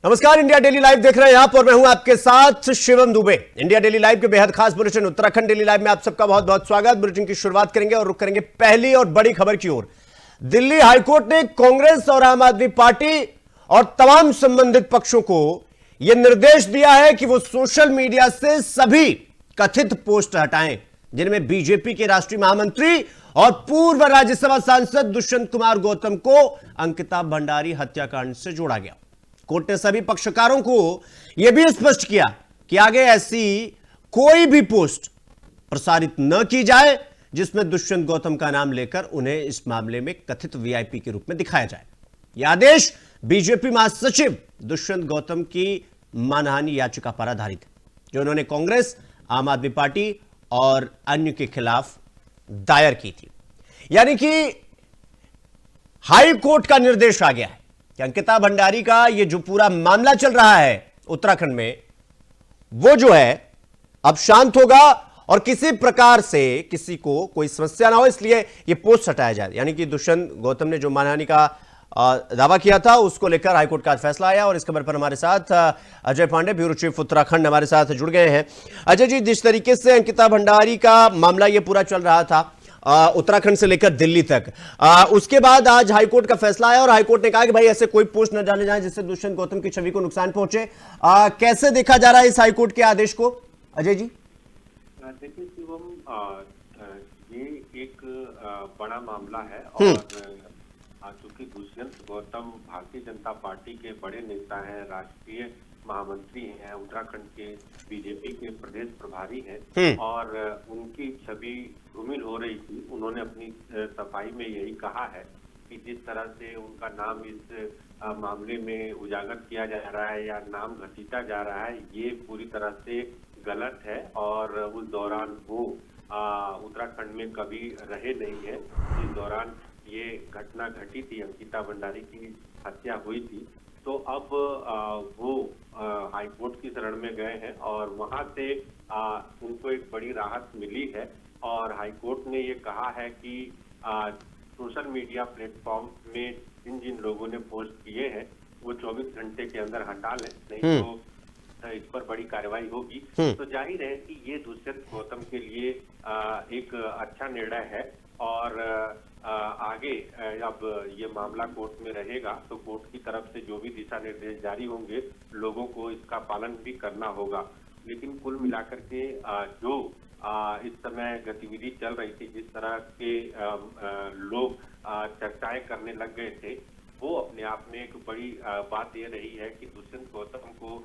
नमस्कार, India daily live देख रहे हैं आप और मैं हूं आपके साथ Shivam Dubey. India daily live के बेहद खास बुलेटिन उत्तराखंड डेली लाइव में आप सबका बहुत बहुत स्वागत। बुलेटिन की शुरुआत करेंगे और रुक करेंगे पहली और बड़ी खबर की ओर। दिल्ली हाईकोर्ट ने कांग्रेस और आम आदमी पार्टी और तमाम संबंधित पक्षों को यह निर्देश दिया है कि वो सोशल मीडिया से सभी कथित पोस्ट हटाएं जिनमें बीजेपी के राष्ट्रीय महामंत्री और पूर्व राज्यसभा सांसद दुष्यंत कुमार गौतम को अंकिता भंडारी हत्याकांड से जोड़ा गया। कोर्ट ने सभी पक्षकारों को यह भी स्पष्ट किया कि आगे ऐसी कोई भी पोस्ट प्रसारित न की जाए जिसमें दुष्यंत गौतम का नाम लेकर उन्हें इस मामले में कथित वीआईपी के रूप में दिखाया जाए। यह आदेश बीजेपी महासचिव दुष्यंत गौतम की मानहानि याचिका पर आधारित है जो उन्होंने कांग्रेस, आम आदमी पार्टी और अन्य के खिलाफ दायर की थी। यानी कि हाई कोर्ट का निर्देश आ गया है कि अंकिता भंडारी का यह जो पूरा मामला चल रहा है उत्तराखंड में, वो जो है अब शांत होगा और किसी प्रकार से किसी को कोई समस्या ना हो, इसलिए यह पोस्ट हटाया जाए। यानी कि दुष्यंत गौतम ने जो मानहानि का दावा किया था उसको लेकर हाईकोर्ट का फैसला आया। और इस खबर पर हमारे साथ अजय पांडे, ब्यूरो चीफ उत्तराखंड, हमारे साथ जुड़ गए हैं। अजय जी, जिस तरीके से अंकिता भंडारी का मामला यह पूरा चल रहा था उत्तराखंड से लेकर दिल्ली तक, उसके बाद आज हाईकोर्ट का फैसला आया और हाईकोर्ट ने कहा कि भाई ऐसे कोई पोस्ट न डाले जाए जिससे दुष्यंत गौतम की छवि को नुकसान पहुंचे। कैसे देखा जा रहा है इस हाईकोर्ट के आदेश को, अजय जी? देखिए शिवम, ये एक बड़ा मामला है और चूंकि दुष्यंत गौतम भारतीय जनता पार्टी के बड़े नेता हैं, राष्ट्रीय महामंत्री हैं, उत्तराखंड के बीजेपी के प्रदेश प्रभारी हैं और उनकी छवि धूमिल हो रही थी। उन्होंने अपनी सफाई में यही कहा है कि जिस तरह से उनका नाम इस मामले में उजागर किया जा रहा है या नाम घसीटा जा रहा है, ये पूरी तरह से गलत है और उस दौरान वो उत्तराखंड में कभी रहे नहीं है जिस दौरान ये घटना घटी थी, अंकिता भंडारी की हत्या हुई थी। तो अब वो हाईकोर्ट की शरण में गए हैं और वहां से उनको एक बड़ी राहत मिली है और हाईकोर्ट ने ये कहा है कि सोशल मीडिया प्लेटफॉर्म में जिन जिन लोगों ने पोस्ट किए हैं वो 24 घंटे के अंदर हटा लें, नहीं तो इस पर बड़ी कार्रवाई होगी। तो जाहिर है कि ये दुष्यंत गौतम के लिए एक अच्छा निर्णय है और आगे अब ये मामला कोर्ट में रहेगा तो कोर्ट की तरफ से जो भी दिशा निर्देश जारी होंगे लोगों को इसका पालन भी करना होगा। लेकिन कुल मिलाकर के जो इस समय गतिविधि चल रही थी, जिस तरह के लोग चर्चाएं करने लग गए थे, वो अपने आप में एक बड़ी बात ये रही है कि दुष्यंत गौतम को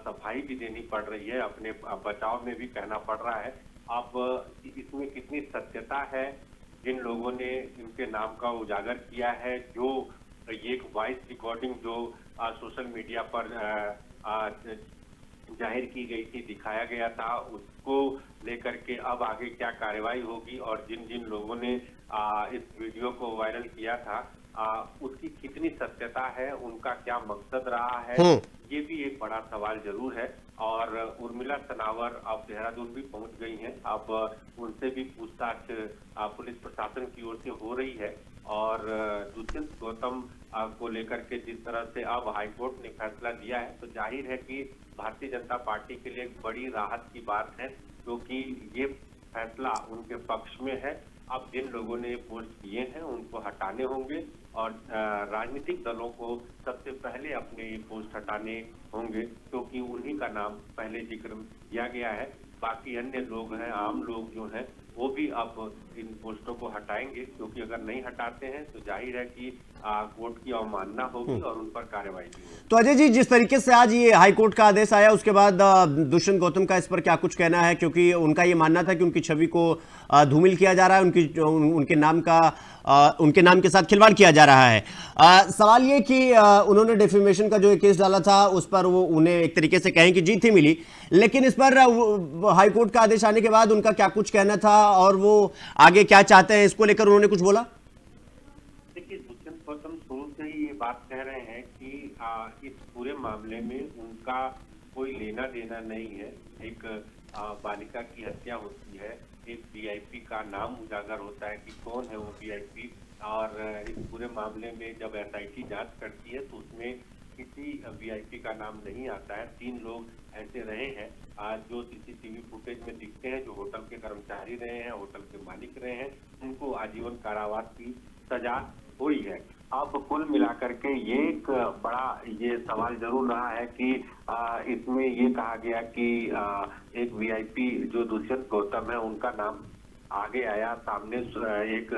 सफाई भी देनी पड़ रही है, अपने बचाव में भी कहना पड़ रहा है। अब इसमें कितनी सत्यता है, जिन लोगों ने इनके नाम का उजागर किया है, जो ये एक वॉइस रिकॉर्डिंग जो सोशल मीडिया पर जाहिर की गई थी, दिखाया गया था, उसको लेकर के अब आगे क्या कार्रवाई होगी और जिन जिन लोगों ने इस वीडियो को वायरल किया था उसकी कितनी सत्यता है, उनका क्या मकसद रहा है, ये भी एक बड़ा सवाल जरूर है। और उर्मिला सनावर अब देहरादून भी पहुंच गई हैं, अब उनसे भी पूछताछ पुलिस प्रशासन की ओर से हो रही है और दुष्यंत गौतम को लेकर के जिस तरह से अब हाईकोर्ट ने फैसला दिया है तो जाहिर है कि भारतीय जनता पार्टी के लिए एक बड़ी राहत की बात है क्योंकि ये फैसला उनके पक्ष में है। अब जिन लोगों ने पोस्ट किए हैं उनको हटाने होंगे और राजनीतिक दलों को सबसे पहले अपने पोस्ट हटाने होंगे क्योंकि उन्हीं का नाम पहले जिक्र किया गया है। बाकी अन्य लोग हैं, आम लोग जो हैं, वो भी अब इन पोस्टों को हटाएंगे क्योंकि अगर नहीं हटाते हैं तो जाहिर है कि कोर्ट की अवमानना होगी और उन पर कार्रवाई भी होगी। तो अजय जी, जिस तरीके से आज ये हाईकोर्ट का आदेश आया उसके बाद दुष्यंत गौतम का इस पर क्या कुछ कहना है, क्योंकि उनका ये मानना था कि उनकी छवि को धूमिल किया जा रहा है, उनके नाम के साथ खिलवाड़ किया जा रहा है। सवाल ये कि उन्होंने डेफेमेशन का जो केस डाला था उस पर वो उन्हें एक तरीके से कहें कि जीत ही मिली, लेकिन इस पर हाईकोर्ट का आदेश आने के बाद उनका क्या कुछ कहना था और वो आगे क्या चाहते हैं, इसको लेकर उन्होंने कुछ बोला? देखिए, दुष्यंत गौतम शुरू से ही ये बात कह रहे हैं कि इस पूरे मामले में उनका कोई लेना देना नहीं है। एक बालिका की हत्या होती है, एक वीआईपी का नाम उजागर होता है कि कौन है वो वीआईपी और इस पूरे मामले में जब एसआईटी जांच करती है तो उसमें किसी वीआईपी का नाम नहीं आता है। 3 लोग ऐसे रहे हैं जो सीसीटीवी फुटेज में दिखते हैं, जो होटल के कर्मचारी रहे हैं, होटल के मालिक रहे हैं, उनको आजीवन कारावास की सजा हुई है। अब कुल मिलाकर के ये एक बड़ा ये सवाल जरूर रहा है कि इसमें ये कहा गया कि एक वीआईपी जो दुष्यंत गौतम है उनका नाम आगे आया सामने। एक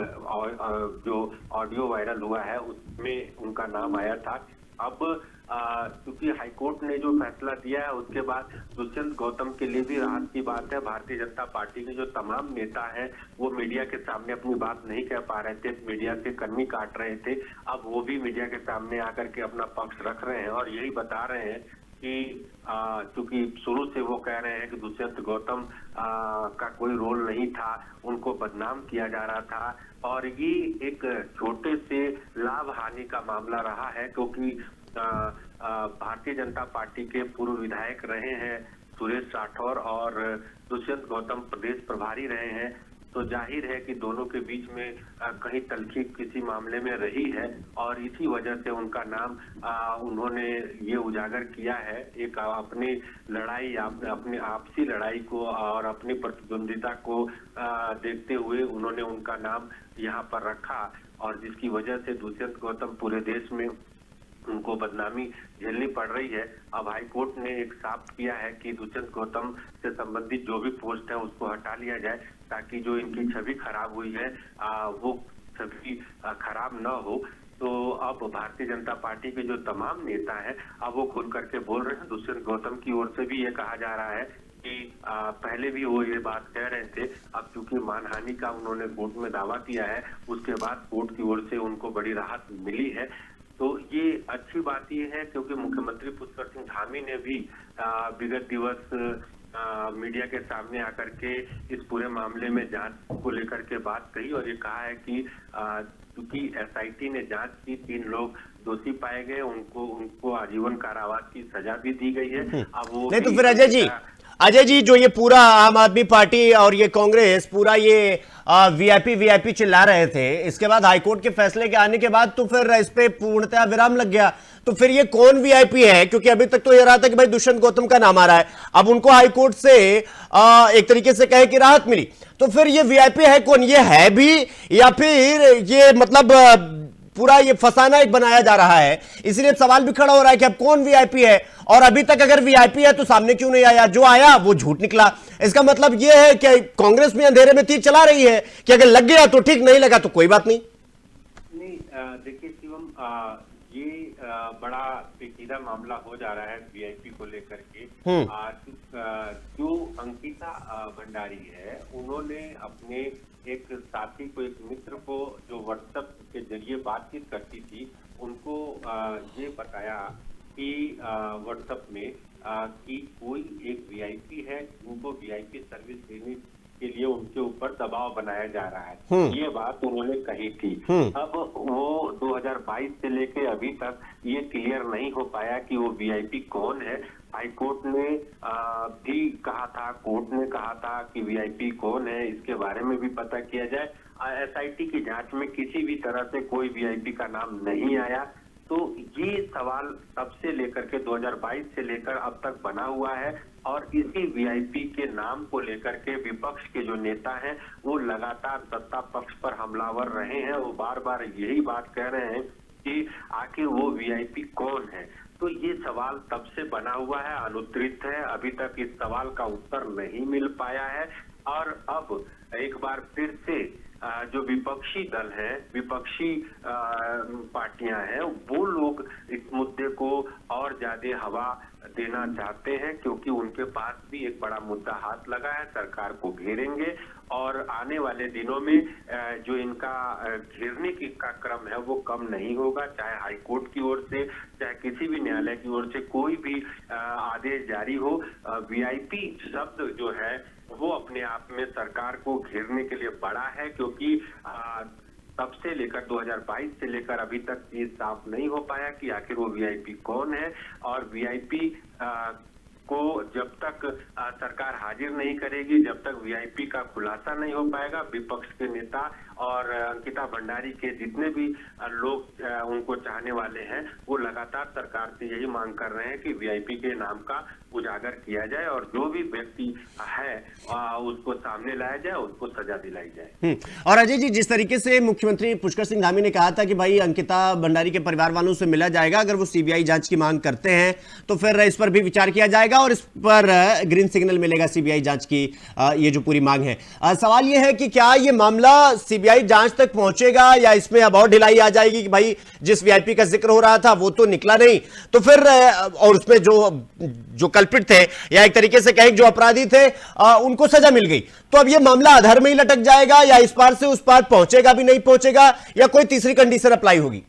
जो ऑडियो वायरल हुआ है उसमें उनका नाम आया था। अब क्योंकि हाईकोर्ट ने जो फैसला दिया है उसके बाद दुष्यंत गौतम के लिए भी राहत की बात है। भारतीय जनता पार्टी के जो तमाम नेता हैं वो मीडिया के सामने अपनी बात नहीं कह पा रहे थे, मीडिया से कर्मी काट रहे थे। अब वो भी मीडिया के सामने आकर के अपना पक्ष रख रहे हैं और यही बता रहे हैं कि क्योंकि शुरू से वो कह रहे हैं कि दुष्यंत गौतम का कोई रोल नहीं था, उनको बदनाम किया जा रहा था। और ये एक छोटे से लाभ हानि का मामला रहा है क्योंकि भारतीय जनता पार्टी के पूर्व विधायक रहे हैं सुरेश राठौर और दुष्यंत गौतम प्रदेश प्रभारी रहे हैं। तो जाहिर है कि दोनों के बीच में कहीं तल्खी किसी मामले में रही है और इसी वजह से उनका नाम उन्होंने ये उजागर किया है। एक अपनी लड़ाई, अपनी आपसी लड़ाई को और अपनी प्रतिद्वंदिता को देखते हुए उन्होंने उनका नाम यहाँ पर रखा और जिसकी वजह से दुष्यंत गौतम पूरे देश में उनको बदनामी झेलनी पड़ रही है। अब हाईकोर्ट ने एक साफ किया है कि दुष्यंत गौतम से संबंधित जो भी पोस्ट है उसको हटा लिया जाए ताकि जो इनकी छवि खराब हुई है वो छवि खराब न हो। तो अब भारतीय जनता पार्टी के जो तमाम नेता हैं अब वो खुल करके बोल रहे हैं। दुष्यंत गौतम की ओर से भी ये कहा जा रहा है कि पहले भी वो ये बात कह रहे थे, अब चूंकि मानहानि का उन्होंने कोर्ट में दावा किया है उसके बाद कोर्ट की ओर से उनको बड़ी राहत मिली है। तो ये अच्छी बात ये है क्योंकि मुख्यमंत्री पुष्कर सिंह धामी ने भी विगत दिवस मीडिया के सामने आकर के इस पूरे मामले में जांच को लेकर के बात कही और ये कहा है कि क्योंकि एसआईटी ने जांच की, 3 लोग दोषी पाए गए, उनको आजीवन कारावास की सजा भी दी गई है। अब वो नहीं तो फिर अजय जी जो ये पूरा आम आदमी पार्टी और ये कांग्रेस पूरा ये वीआईपी चिल्ला रहे थे, इसके बाद हाईकोर्ट के फैसले के आने के बाद तो फिर इस पे पूर्णतः विराम लग गया। तो फिर ये कौन वीआईपी है? क्योंकि अभी तक तो ये रहा था कि भाई दुष्यंत गौतम का नाम आ रहा है, अब उनको हाईकोर्ट से एक तरीके से कहे कि राहत मिली, तो फिर ये वीआईपी है कौन? ये है भी या फिर ये मतलब पूरा ये फसाना एक बनाया जा रहा है? इसलिए सवाल भी खड़ा हो रहा है कि अब कौन वीआईपी है और अभी तक अगर वीआईपी है तो सामने क्यों नहीं आया? जो आया वो झूठ निकला। इसका मतलब ये है कि कांग्रेस में अंधेरे में तीर चला रही है कि अगर लग गया तो ठीक, नहीं लगा तो कोई बात नहीं। देखिए शिवम, ये बड़ा पेचीदा मामला हो जा रहा है वीआईपी को लेकर के। जो अंकिता भंडारी है उन्होंने अपने एक साथी को, एक मित्र को जो व्हाट्सएप के जरिए बातचीत करती थी, उनको ये बताया कि व्हाट्सएप में कि कोई एक वीआईपी है जिनको वीआईपी सर्विस देने के लिए उनके ऊपर दबाव बनाया जा रहा है। ये बात उन्होंने कही थी। अब वो 2022 से लेके अभी तक ये क्लियर नहीं हो पाया कि वो वीआईपी कौन है। हाईकोर्ट ने भी कहा था, कोर्ट ने कहा था कि वीआईपी कौन है इसके बारे में भी पता किया जाए। एसआईटी की जांच में किसी भी तरह से कोई वीआईपी का नाम नहीं आया। तो ये सवाल तब से लेकर के 2022 से लेकर अब तक बना हुआ है और इसी वीआईपी के नाम को लेकर के विपक्ष के जो नेता हैं वो लगातार सत्ता पक्ष पर हमलावर रहे हैं। वो बार बार यही बात कह रहे हैं कि आखिर वो वीआईपी कौन है। तो ये सवाल तब से बना हुआ है, अनुत्तरित है, अभी तक इस सवाल का उत्तर नहीं मिल पाया है। और अब एक बार फिर से जो विपक्षी दल है, विपक्षी पार्टियां हैं, वो लोग इस मुद्दे को और ज्यादा हवा देना चाहते हैं क्योंकि उनके पास भी एक बड़ा मुद्दा हाथ लगा है। सरकार को घेरेंगे और आने वाले दिनों में जो इनका घेरने का क्रम है वो कम नहीं होगा, चाहे हाईकोर्ट की ओर से चाहे किसी भी न्यायालय की ओर से कोई भी आदेश जारी हो। वीआईपी शब्द जो है वो अपने आप में सरकार को घेरने के लिए बड़ा है क्योंकि तब से लेकर 2022 से लेकर अभी तक ये साफ नहीं हो पाया कि आखिर वो वीआईपी कौन है और वीआईपी को जब तक सरकार हाजिर नहीं करेगी, जब तक वीआईपी का खुलासा नहीं हो पाएगा, विपक्ष के नेता और अंकिता भंडारी के जितने भी लोग उनको चाहने वाले हैं, वो लगातार सरकार से यही मांग कर रहे हैं कि वीआईपी के नाम का उजागर किया जाए और जो भी व्यक्ति है उसको सामने लाया जाए, उसको सजा दिलाई जाए। और अजय जी, जिस तरीके से मुख्यमंत्री पुष्कर सिंह धामी ने कहा था कि भाई अंकिता भंडारी के परिवार वालों से मिला जाएगा, अगर वो सीबीआई जांच की मांग करते हैं तो फिर इस पर भी विचार किया जाएगा और इस पर ग्रीन सिग्नल मिलेगा सीबीआई जांच की, ये जो पूरी मांग है। सवाल ये है कि क्या ये मामला सीबीआई जांच तक पहुंचेगा या इसमें अब और ढिलाई आ जाएगी कि भाई जिस वीआईपी का जिक्र हो रहा था वो तो निकला नहीं, तो फिर और उसमें जो कल्पित थे या एक तरीके से कहें जो अपराधी थे उनको सजा मिल गई, तो अब ये मामला आधार में ही लटक जाएगा या इस पार से उस पार पहुंचेगा भी नहीं पहुंचेगा या कोई तीसरी कंडीशन अप्लाई होगी?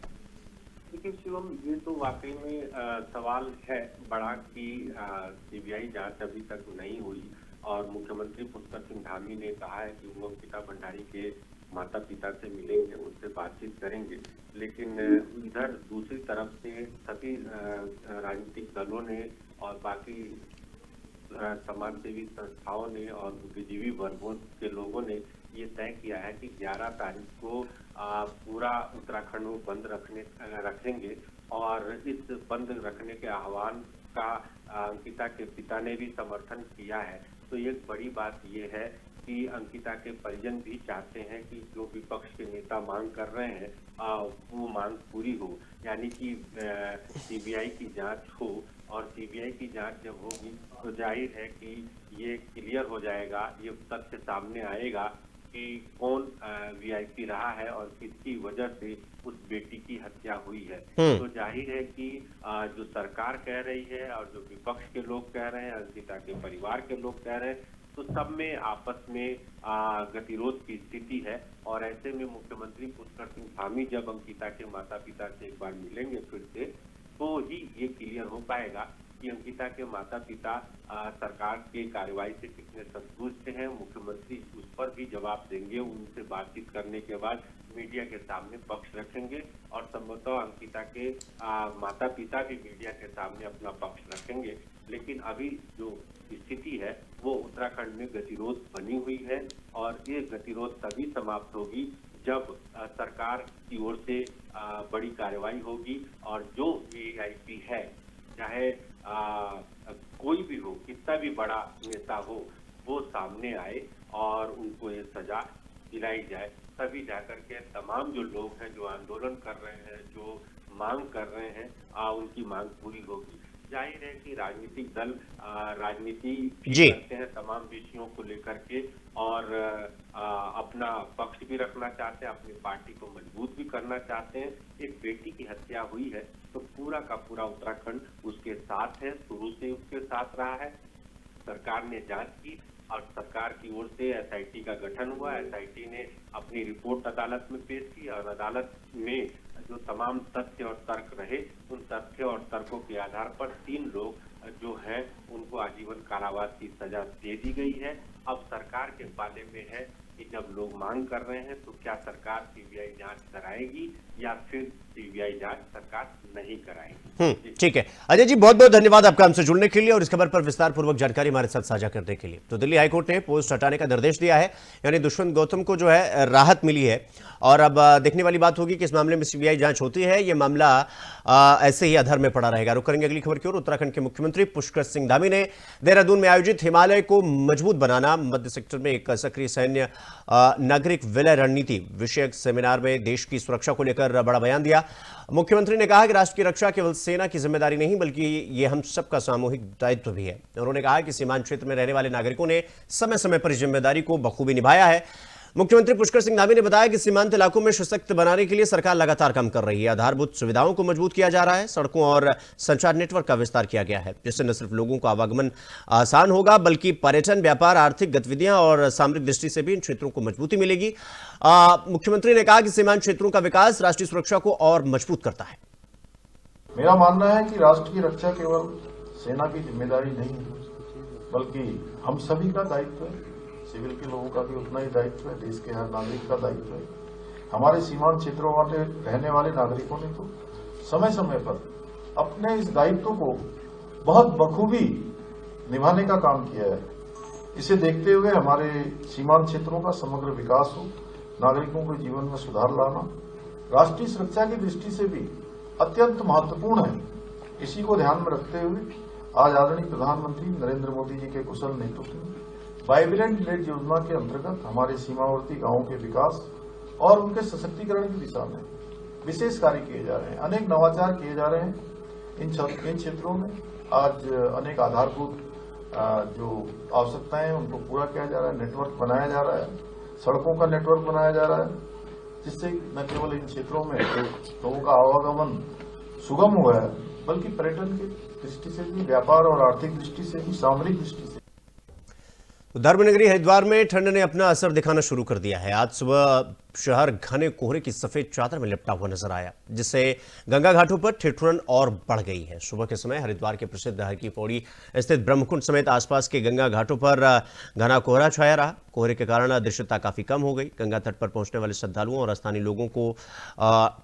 देखिए शिवम, ये तो वाकई में सवाल है बड़ा कि सीबीआई जांच अभी तक नहीं हुई और मुख्यमंत्री पुष्कर सिंह धामी ने कहा है कि वो अंकिता भंडारी के माता पिता से मिलेंगे, उनसे बातचीत करेंगे, लेकिन इधर दूसरी तरफ से सभी राजनीतिक दलों ने और बाकी समाजसेवी संस्थाओं ने और बुद्धिजीवी वर्गों के लोगों ने ये तय किया है कि 11 तारीख को पूरा उत्तराखंड को बंद रखेंगे और इस बंद रखने के आह्वान का अंकिता के पिता ने भी समर्थन किया है। तो एक बड़ी बात ये है कि अंकिता के परिजन भी चाहते हैं कि जो विपक्ष के नेता मांग कर रहे हैं वो मांग पूरी हो, यानी कि सीबीआई की जांच हो और सीबीआई की जांच जब होगी तो जाहिर है कि ये क्लियर हो जाएगा, ये तथ्य सामने आएगा कि कौन वीआईपी रहा है और किसकी वजह से उस बेटी की हत्या हुई है। तो जाहिर है कि जो सरकार कह रही है और जो विपक्ष के लोग कह रहे हैं, अंकिता के परिवार के लोग कह रहे हैं, तो सब में आपस में गतिरोध की स्थिति है और ऐसे में मुख्यमंत्री पुष्कर सिंह धामी जब अंकिता के माता पिता से एक बार मिलेंगे फिर से, तो ही ये क्लियर हो पाएगा कि अंकिता के माता पिता सरकार के कार्रवाई से कितने संतुष्ट हैं। मुख्यमंत्री उस पर भी जवाब देंगे, उनसे बातचीत करने के बाद मीडिया के सामने पक्ष रखेंगे और संभवतः अंकिता के माता पिता भी मीडिया के सामने अपना पक्ष रखेंगे। लेकिन अभी जो स्थिति है वो उत्तराखंड में गतिरोध बनी हुई है और ये गतिरोध तभी समाप्त होगी जब सरकार की ओर से बड़ी कार्रवाई होगी और जो वीआईपी है, चाहे कोई भी हो, कितना भी बड़ा नेता हो, वो सामने आए और उनको ये सजा दिलाई जाए, तभी जाकर के तमाम जो लोग हैं, जो आंदोलन कर रहे हैं, जो मांग कर रहे हैं, उनकी मांग पूरी होगी। जाहिर है कि राजनीतिक दल राजनीति भी करते हैं तमाम विषयों को लेकर के और अपना पक्ष भी रखना चाहते हैं, अपनी पार्टी को मजबूत भी करना चाहते हैं। एक बेटी की हत्या हुई है तो पूरा का पूरा उत्तराखंड उसके साथ है, शुरू से उसके साथ रहा है। सरकार ने जांच की और सरकार की ओर से एसआईटी का गठन हुआ। एसआईटी ने अपनी रिपोर्ट अदालत में पेश की और अदालत में जो तमाम तथ्य और तर्क रहे, उन तथ्य और तर्कों के आधार पर 3 लोग जो हैं उनको आजीवन कारावास की सजा दे दी गई है। अब सरकार के पाले में है कि जब लोग मांग कर रहे हैं तो क्या सरकार सीबीआई जांच कराएगी या फिर सीबीआई जांच सरकार नहीं कराएगी। ठीक है अजय जी, बहुत बहुत धन्यवाद आपका हमसे जुड़ने के लिए और इस खबर पर विस्तार पूर्वक जानकारी हमारे साथ साझा करने के लिए। तो दिल्ली हाईकोर्ट ने पोस्ट हटाने का निर्देश दिया है, यानी दुष्यंत गौतम को जो है राहत मिली है और अब देखने वाली बात होगी कि इस मामले में सीबीआई जांच होती है, ये मामला ऐसे ही अधर में पड़ा रहेगा। रुक करेंगे अगली खबर की ओर। उत्तराखंड के मुख्यमंत्री पुष्कर सिंह धामी ने देहरादून में आयोजित हिमालय को मजबूत बनाना मध्य सेक्टर में एक सक्रिय सैन्य नागरिक विलय रणनीति विषयक सेमिनार में देश की सुरक्षा को लेकर बड़ा बयान दिया। मुख्यमंत्री ने कहा कि राष्ट्र की रक्षा केवल सेना की जिम्मेदारी नहीं बल्कि ये हम सबका सामूहिक दायित्व भी है। उन्होंने कहा कि सीमांत क्षेत्र में रहने वाले नागरिकों ने समय समय पर जिम्मेदारी को बखूबी निभाया है। मुख्यमंत्री पुष्कर सिंह धामी ने बताया कि सीमांत इलाकों में सशक्त बनाने के लिए सरकार लगातार काम कर रही है। आधारभूत सुविधाओं को मजबूत किया जा रहा है, सड़कों और संचार नेटवर्क का विस्तार किया गया है, जिससे न सिर्फ लोगों का आवागमन आसान होगा बल्कि पर्यटन, व्यापार, आर्थिक गतिविधियां और सामरिक दृष्टि से भी इन क्षेत्रों को मजबूती मिलेगी। मुख्यमंत्री ने कहा कि सीमांत क्षेत्रों का विकास राष्ट्रीय सुरक्षा को और मजबूत करता है। मेरा मानना है कि राष्ट्र की रक्षा केवल सेना की जिम्मेदारी नहीं है बल्कि हम सभी का दायित्व है। सिविल के लोगों का भी उतना ही दायित्व है, देश के हर नागरिक का दायित्व है। हमारे सीमांत क्षेत्रों वाले रहने वाले नागरिकों ने तो समय समय पर अपने इस दायित्व को बहुत बखूबी निभाने का काम किया है। इसे देखते हुए हमारे सीमांत क्षेत्रों का समग्र विकास हो, नागरिकों के जीवन में सुधार लाना राष्ट्रीय सुरक्षा की दृष्टि से भी अत्यंत महत्वपूर्ण है। इसी को ध्यान में रखते हुए आज आदरणीय प्रधानमंत्री नरेंद्र मोदी जी के कुशल नेतृत्व में वाइब्रेंट विलेज योजना के अंतर्गत हमारे सीमावर्ती गांवों के विकास और उनके सशक्तिकरण की दिशा में विशेष कार्य किए जा रहे हैं। अनेक नवाचार किए जा रहे हैं इन क्षेत्रों में। आज अनेक आधारभूत जो आवश्यकताएं हैं उनको पूरा किया जा रहा है, नेटवर्क बनाया जा रहा है, सड़कों का नेटवर्क बनाया जा रहा है, जिससे न केवल इन क्षेत्रों में लोगों का आवागमन सुगम हुआ है, बल्कि पर्यटन की दृष्टि से भी, व्यापार और आर्थिक दृष्टि से भी, सामरिक दृष्टि से। धर्मनगरी हरिद्वार में ठंड ने अपना असर दिखाना शुरू कर दिया है। आज सुबह शहर घने कोहरे की सफेद चादर में लिपटा हुआ नजर आया, जिससे गंगा घाटों पर ठिठुरन और बढ़ गई है। सुबह के समय हरिद्वार के प्रसिद्ध हर की पौड़ी स्थित ब्रह्मकुंड समेत आसपास के गंगा घाटों पर घना कोहरा छाया रहा। कोहरे के कारण दृश्यता काफी कम हो गई। गंगा तट पर पहुंचने वाले श्रद्धालुओं और स्थानीय लोगों को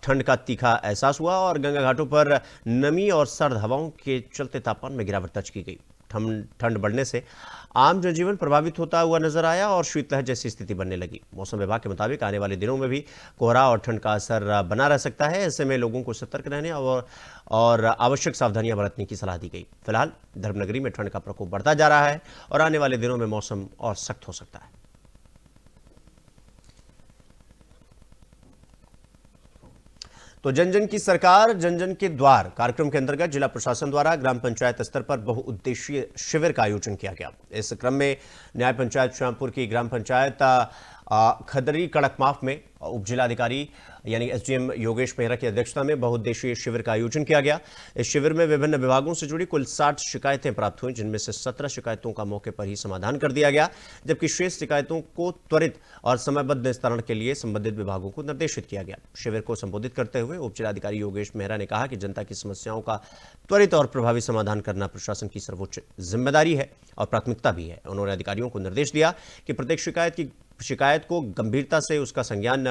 ठंड का तीखा एहसास हुआ और गंगा घाटों पर नमी और सर्द हवाओं के चलते तापमान में गिरावट दर्ज की गई। ठंड बढ़ने से आम जनजीवन प्रभावित होता हुआ नजर आया और शीतलहर जैसी स्थिति बनने लगी। मौसम विभाग के मुताबिक आने वाले दिनों में भी कोहरा और ठंड का असर बना रह सकता है। ऐसे में लोगों को सतर्क रहने और आवश्यक सावधानियां बरतने की सलाह दी गई। फिलहाल धर्मनगरी में ठंड का प्रकोप बढ़ता जा रहा है और आने वाले दिनों में मौसम और सख्त हो सकता है। तो जन जन की सरकार जन जन के द्वार कार्यक्रम के अंतर्गत जिला प्रशासन द्वारा ग्राम पंचायत स्तर पर बहुउद्देशीय शिविर का आयोजन किया गया। इस क्रम में न्याय पंचायत श्यामपुर की ग्राम पंचायत खदरी कड़कमाफ में उप जिलाधिकारी यानी एसडीएम योगेश मेहरा की अध्यक्षता में बहुउद्देशीय शिविर का आयोजन किया गया। इस शिविर में विभिन्न विभागों से जुड़ी कुल 60 शिकायतें प्राप्त हुई, जिनमें से 17 शिकायतों का मौके पर ही समाधान कर दिया गया, जबकि शेष शिकायतों को त्वरित और समयबद्ध निस्तारण के लिए संबंधित विभागों को निर्देशित किया गया। शिविर को संबोधित करते हुए उप जिलाधिकारी योगेश मेहरा ने कहा कि जनता की समस्याओं का त्वरित और प्रभावी समाधान करना प्रशासन की सर्वोच्च जिम्मेदारी है और प्राथमिकता भी है। उन्होंने अधिकारियों को निर्देश दिया कि प्रत्येक शिकायत को गंभीरता से उसका संज्ञान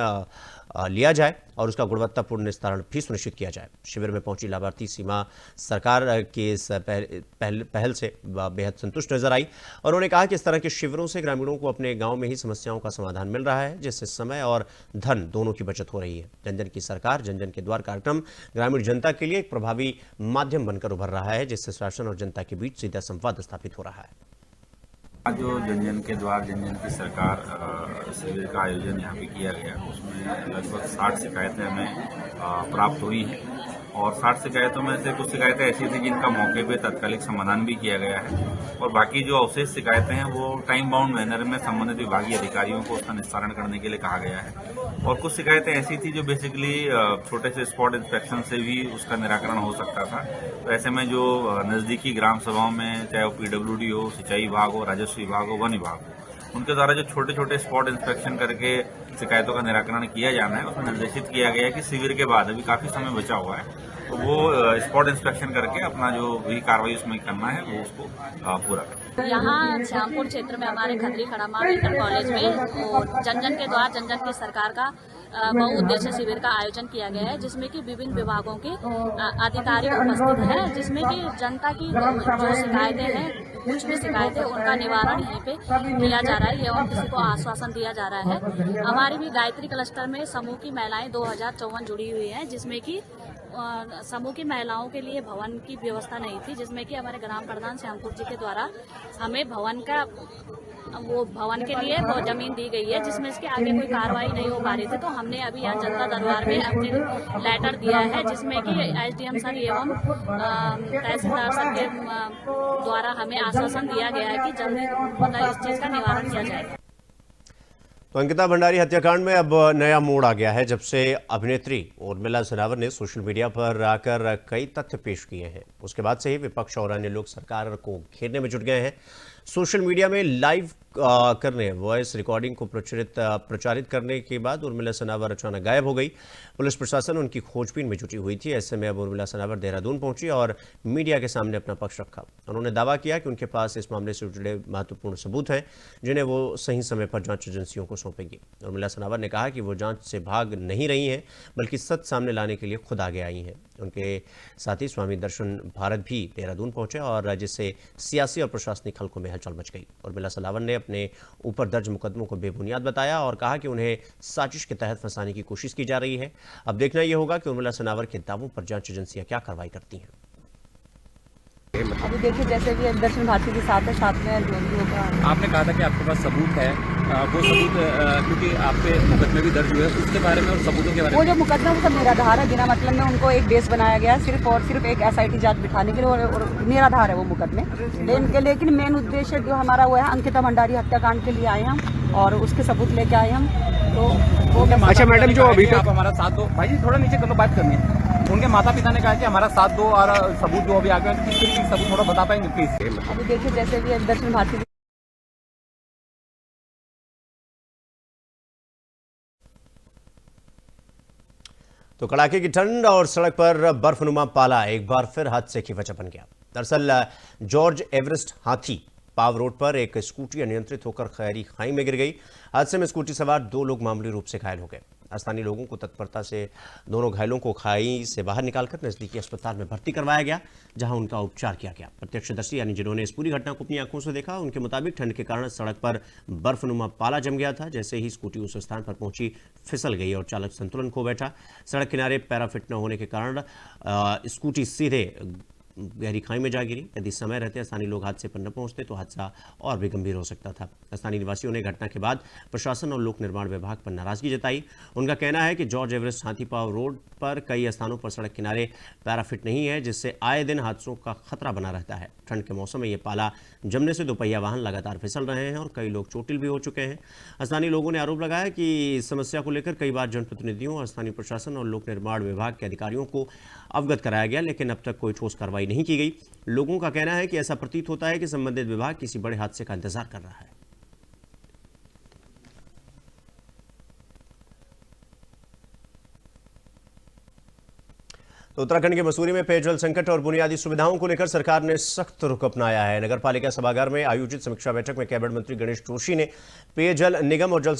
लिया जाए और उसका गुणवत्तापूर्ण निस्तारण भी सुनिश्चित किया जाए। शिविर में पहुंची लाभार्थी सीमा सरकार के इस पहल से बेहद संतुष्ट नजर आई और उन्होंने कहा कि इस तरह के शिविरों से ग्रामीणों को अपने गांव में ही समस्याओं का समाधान मिल रहा है, जिससे समय और धन दोनों की बचत हो रही है। जन जन की सरकार जन जन के द्वार कार्यक्रम ग्रामीण जनता के लिए एक प्रभावी माध्यम बनकर उभर रहा है, जिससे शासन और जनता के बीच सीधा संवाद स्थापित हो रहा है। आज जो जन जन के द्वार जन जन की सरकार शिविर का आयोजन यहाँ पे किया गया, उसमें लगभग 60 शिकायतें हमें प्राप्त हुई हैं और 60 शिकायतों में से कुछ शिकायतें ऐसी थी जिनका मौके पे तात्कालिक समाधान भी किया गया है और बाकी जो अवशेष शिकायतें हैं वो टाइम बाउंड मैनर में संबंधित विभागीय अधिकारियों को उसका निस्तारण करने के लिए कहा गया है। और कुछ शिकायतें ऐसी थी जो बेसिकली छोटे से स्पॉट इंस्पेक्शन से भी उसका निराकरण हो सकता था। तो ऐसे में जो नजदीकी ग्राम सभाओं में, चाहे वो पीडब्ल्यूडी हो, सिंचाई विभाग हो, राजस्व विभाग हो, वन विभाग हो, उनके द्वारा जो छोटे छोटे स्पॉट इंस्पेक्शन करके शिकायतों का निराकरण किया जाना है, उसमें निर्देशित किया गया है कि शिविर के बाद अभी काफी समय बचा हुआ है तो वो स्पॉट इंस्पेक्शन करके अपना जो भी कार्रवाई उसमें करना है वो उसको पूरा करें। यहाँ श्यामपुर क्षेत्र में हमारे खदरी खड़ामा इंटर कॉलेज में जन जन के द्वार जन जन की सरकार का बहुउद्देशीय शिविर का आयोजन किया गया है, जिसमें कि विभिन्न विभागों के अधिकारी उपस्थित हैं, जिसमें कि जनता की जो शिकायतें हैं, कुछ भी शिकायतें उनका निवारण यहीं पे किया जा रहा है एवं किसी को आश्वासन दिया जा रहा है। हमारी भी गायत्री क्लस्टर में समूह की महिलाएं 2054 जुड़ी हुई हैं, जिसमें कि समूह की महिलाओं के लिए भवन की व्यवस्था नहीं थी, जिसमें कि हमारे ग्राम प्रधान श्यामपुर जी के द्वारा हमें भवन के लिए वो जमीन दी गई है, जिसमें इसके आगे कोई कार्रवाई नहीं हो पा रही थी। तो हमने अभी यहाँ जनता दरबार में अपने लेटर दिया है, जिसमें कि एसडीएम सर एवं तहसीलदार सर के द्वारा हमें आश्वासन दिया गया है कि जल्दी इस चीज का निवारण किया जाएगा। तो अंकिता भंडारी हत्याकांड में अब नया मोड़ आ गया है, जब से अभिनेत्री उर्मिला सिनावर ने सोशल मीडिया पर आकर कई तथ्य पेश किए हैं। उसके बाद से ही विपक्ष और अन्य लोग सरकार को घेरने में जुट गए हैं। सोशल मीडिया में लाइव करने वॉइस रिकॉर्डिंग को प्रचारित करने के बाद उर्मिला सनावर अचानक गायब हो गई। पुलिस प्रशासन उनकी खोजबीन में जुटी हुई थी। ऐसे में अब उर्मिला सनावर देहरादून पहुंची और मीडिया के सामने अपना पक्ष रखा। उन्होंने दावा किया कि उनके पास इस मामले से जुड़े महत्वपूर्ण सबूत हैं जिन्हें वो सही समय पर जांच एजेंसियों को सौंपेंगी। उर्मिला सनावर ने कहा कि वो जांच से भाग नहीं रही हैं बल्कि सच सामने लाने के लिए खुद आगे आई हैं। उनके साथ ही स्वामी दर्शन भारत भी देहरादून पहुंचे और जिससे सियासी और प्रशासनिक हलकों में हलचल मच गई। उर्मिला सनावर ने अपने ऊपर दर्ज मुकदमों को बेबुनियाद बताया और कहा कि उन्हें साजिश के तहत फंसाने की कोशिश की जा रही है। अब देखना यह होगा कि उर्मिला सनावर के दावों पर जांच एजेंसियां क्या कार्रवाई करती हैं। अभी देखिए जैसे कि दर्शन भारती के साथ है, साथ में जो भी होगा। आपने कहा था कि आपके पास सबूत है, वो सबूत क्योंकि आप पे मुकदमे भी दर्ज हुए हैं, उसके बारे में और सबूतों के बारे में। वो जो मुकदमा वो सब निराधार है, बिना मतलब में उनको एक बेस बनाया गया है सिर्फ और सिर्फ एक SIT जांच बिठाने के लिए और निराधार है वो मुकदमे। लेकिन मेन उद्देश्य जो हमारा वो है अंकिता भंडारी हत्याकांड के लिए आए हम और उसके सबूत लेके आए हम। तो वो अच्छा मैडम, जो अभी तक हमारा साथ दो, भाई जी थोड़ा नीचे कर लो, बात करनी है। उनके माता पिता ने कहा कि हमारा साथ दो और सबूत जो अभी आ गए, किस तरीके के सबूत थोड़ा बता पाएंगे प्लीज? अभी देखिए जैसे कि दर्शन भारती तो कड़ाके की ठंड और सड़क पर बर्फनुमा पाला एक बार फिर हादसे की वजह बन गया। दरअसल जॉर्ज एवरेस्ट हाथी पाव रोड पर एक स्कूटी अनियंत्रित होकर खैरी खाई में गिर गई। हादसे में स्कूटी सवार 2 लोग मामूली रूप से घायल हो गए। स्थानीय लोगों को तत्परता से दोनों घायलों को खाई से बाहर निकालकर नजदीकी अस्पताल में भर्ती करवाया गया, जहां उनका उपचार किया गया। प्रत्यक्षदर्शी यानी जिन्होंने इस पूरी घटना को अपनी आंखों से देखा, उनके मुताबिक ठंड के कारण सड़क पर बर्फनुमा पाला जम गया था। जैसे ही स्कूटी उस स्थान पर पहुंची, फिसल गई और चालक संतुलन खो बैठा। सड़क किनारे पैराफिट न होने के कारण स्कूटी सीधे गहरी खाई में जा गिरी। यदि समय रहते स्थानीय लोग हादसे पर न पहुंचते तो हादसा और भी गंभीर हो सकता था। स्थानीय निवासियों ने घटना के बाद प्रशासन और लोक निर्माण विभाग पर नाराजगी जताई। उनका कहना है कि जॉर्ज एवरेस्ट हाथीपाव रोड पर कई स्थानों पर सड़क किनारे पैराफिट नहीं है, जिससे आए दिन हादसों का खतरा बना रहता है। ठंड के मौसम में ये पाला जमने से दोपहिया वाहन लगातार फिसल रहे हैं और कई लोग चोटिल भी हो चुके हैं। स्थानीय लोगों ने आरोप लगाया कि इस समस्या को लेकर कई बार जनप्रतिनिधियों और स्थानीय प्रशासन और लोक निर्माण विभाग के अधिकारियों को अवगत कराया गया, लेकिन अब तक कोई ठोस कार्रवाई नहीं की गई। लोगों का कहना है कि ऐसा प्रतीत होता है कि संबंधित विभाग किसी बड़े हादसे का इंतजार कर रहा है। तो उत्तराखंड के मसूरी में पेयजल संकट और बुनियादी सुविधाओं को लेकर सरकार ने सख्त रुख अपनाया है। नगर पालिका सभागार में आयोजित समीक्षा बैठक में कैबिनेट मंत्री गणेश जोशी ने पेयजल निगम और जल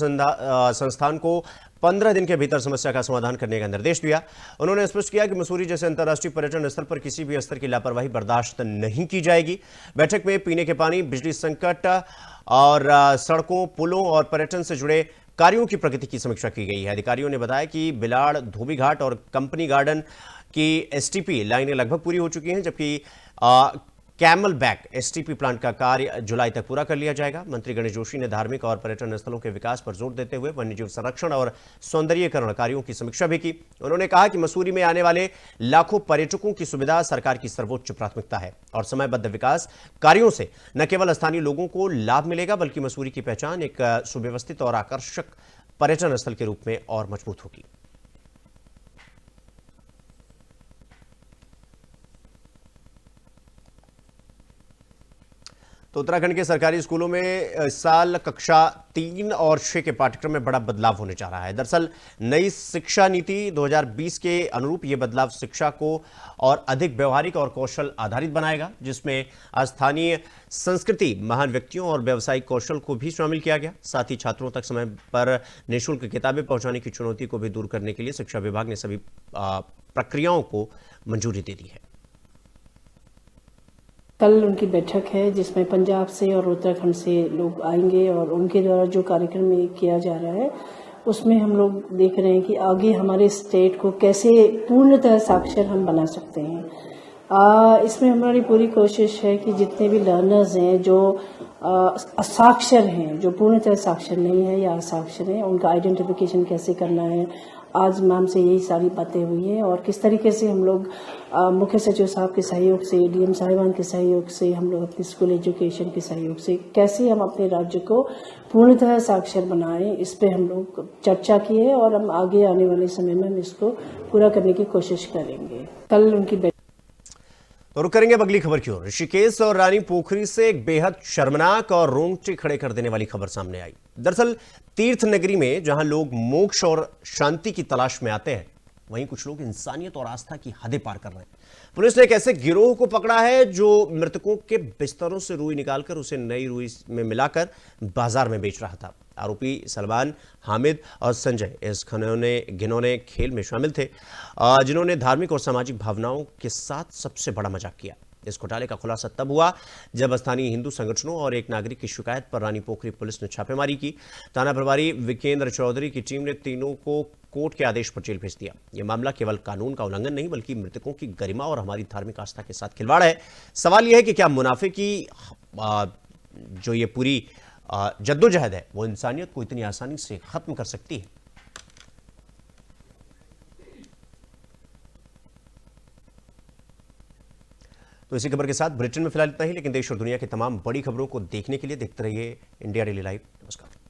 संस्थान को 15 दिन के भीतर समस्या का समाधान करने का निर्देश दिया। उन्होंने स्पष्ट किया कि मसूरी जैसे अंतर्राष्ट्रीय पर्यटन स्थल पर किसी भी स्तर की लापरवाही बर्दाश्त नहीं की जाएगी। बैठक में पीने के पानी, बिजली संकट और सड़कों, पुलों और पर्यटन से जुड़े कार्यों की प्रगति की समीक्षा की गई है। अधिकारियों ने बताया कि बिलाड़, धोबी घाट और कंपनी गार्डन की STP लाइनें लगभग पूरी हो चुकी हैं, जबकि कैमल बैक STP प्लांट का कार्य जुलाई तक पूरा कर लिया जाएगा। मंत्री गणेश जोशी ने धार्मिक और पर्यटन स्थलों के विकास पर जोर देते हुए वन्यजीव संरक्षण और सौंदर्यीकरण कार्यों की समीक्षा भी की। उन्होंने कहा कि मसूरी में आने वाले लाखों पर्यटकों की सुविधा सरकार की सर्वोच्च प्राथमिकता है और समयबद्ध विकास कार्यों से न केवल स्थानीय लोगों को लाभ मिलेगा बल्कि मसूरी की पहचान एक सुव्यवस्थित और आकर्षक पर्यटन स्थल के रूप में और मजबूत होगी। तो उत्तराखंड के सरकारी स्कूलों में इस साल कक्षा 3 और 6 के पाठ्यक्रम में बड़ा बदलाव होने जा रहा है। दरअसल नई शिक्षा नीति 2020 के अनुरूप ये बदलाव शिक्षा को और अधिक व्यवहारिक और कौशल आधारित बनाएगा, जिसमें स्थानीय संस्कृति, महान व्यक्तियों और व्यावसायिक कौशल को भी शामिल किया गया। साथ ही छात्रों तक समय पर निःशुल्क किताबें पहुंचाने की चुनौती को भी दूर करने के लिए शिक्षा विभाग ने सभी प्रक्रियाओं को मंजूरी दे दी है। कल उनकी बैठक है जिसमें पंजाब से और उत्तराखंड से लोग आएंगे और उनके द्वारा जो कार्यक्रम किया जा रहा है उसमें हम लोग देख रहे हैं कि आगे हमारे स्टेट को कैसे पूर्णतः साक्षर हम बना सकते हैं। इसमें हमारी पूरी कोशिश है कि जितने भी लर्नर्स हैं जो असाक्षर हैं, जो पूर्णतः साक्षर नहीं है या असाक्षर हैं, उनका आइडेंटिफिकेशन कैसे करना है। आज मैम से यही सारी बातें हुई हैं और किस तरीके से हम लोग मुख्य सचिव साहब के सहयोग से, DM साहिबान के सहयोग से, हम लोग अपनी स्कूल एजुकेशन के सहयोग से कैसे हम अपने राज्य को पूर्णतः साक्षर बनाएं, इस पे हम लोग चर्चा की है और हम आगे आने वाले समय में हम इसको पूरा करने की कोशिश करेंगे। कल उनकी तो रुक करेंगे अब अगली खबर की ओर। ऋषिकेश और रानी पोखरी से एक बेहद शर्मनाक और रोंगटे खड़े कर देने वाली खबर सामने आई। दरअसल तीर्थ नगरी में जहां लोग मोक्ष और शांति की तलाश में आते हैं, वहीं कुछ लोग इंसानियत और आस्था की हदें पार कर रहे हैं। पुलिस ने एक ऐसे गिरोह को पकड़ा है जो मृतकों के बिस्तरों से रुई निकालकर उसे नई रुई में मिलाकर बाजार में बेच रहा था। आरोपी सलमान, हामिद और संजय इस घिनौने खेल में शामिल थे, जिन्होंने धार्मिक और सामाजिक भावनाओं के साथ सबसे बड़ा मजाक किया। इस घोटाले का खुलासा तब हुआ जब स्थानीय हिंदू संगठनों और एक नागरिक की शिकायत पर रानी पोखरी पुलिस ने छापेमारी की। थाना प्रभारी विकेंद्र चौधरी की टीम ने तीनों को कोर्ट के आदेश पर जेल भेज दिया। यह मामला केवल कानून का उल्लंघन नहीं बल्कि मृतकों की गरिमा और हमारी धार्मिक आस्था के साथ खिलवाड़ है। सवाल यह है कि क्या मुनाफे की जो ये पूरी जद्दोजहद है वो इंसानियत को इतनी आसानी से खत्म कर सकती है? तो इसी खबर के साथ ब्रिटेन में फिलहाल इतना ही, लेकिन देश और दुनिया की तमाम बड़ी खबरों को देखने के लिए देखते रहिए इंडिया डेली लाइव। नमस्कार।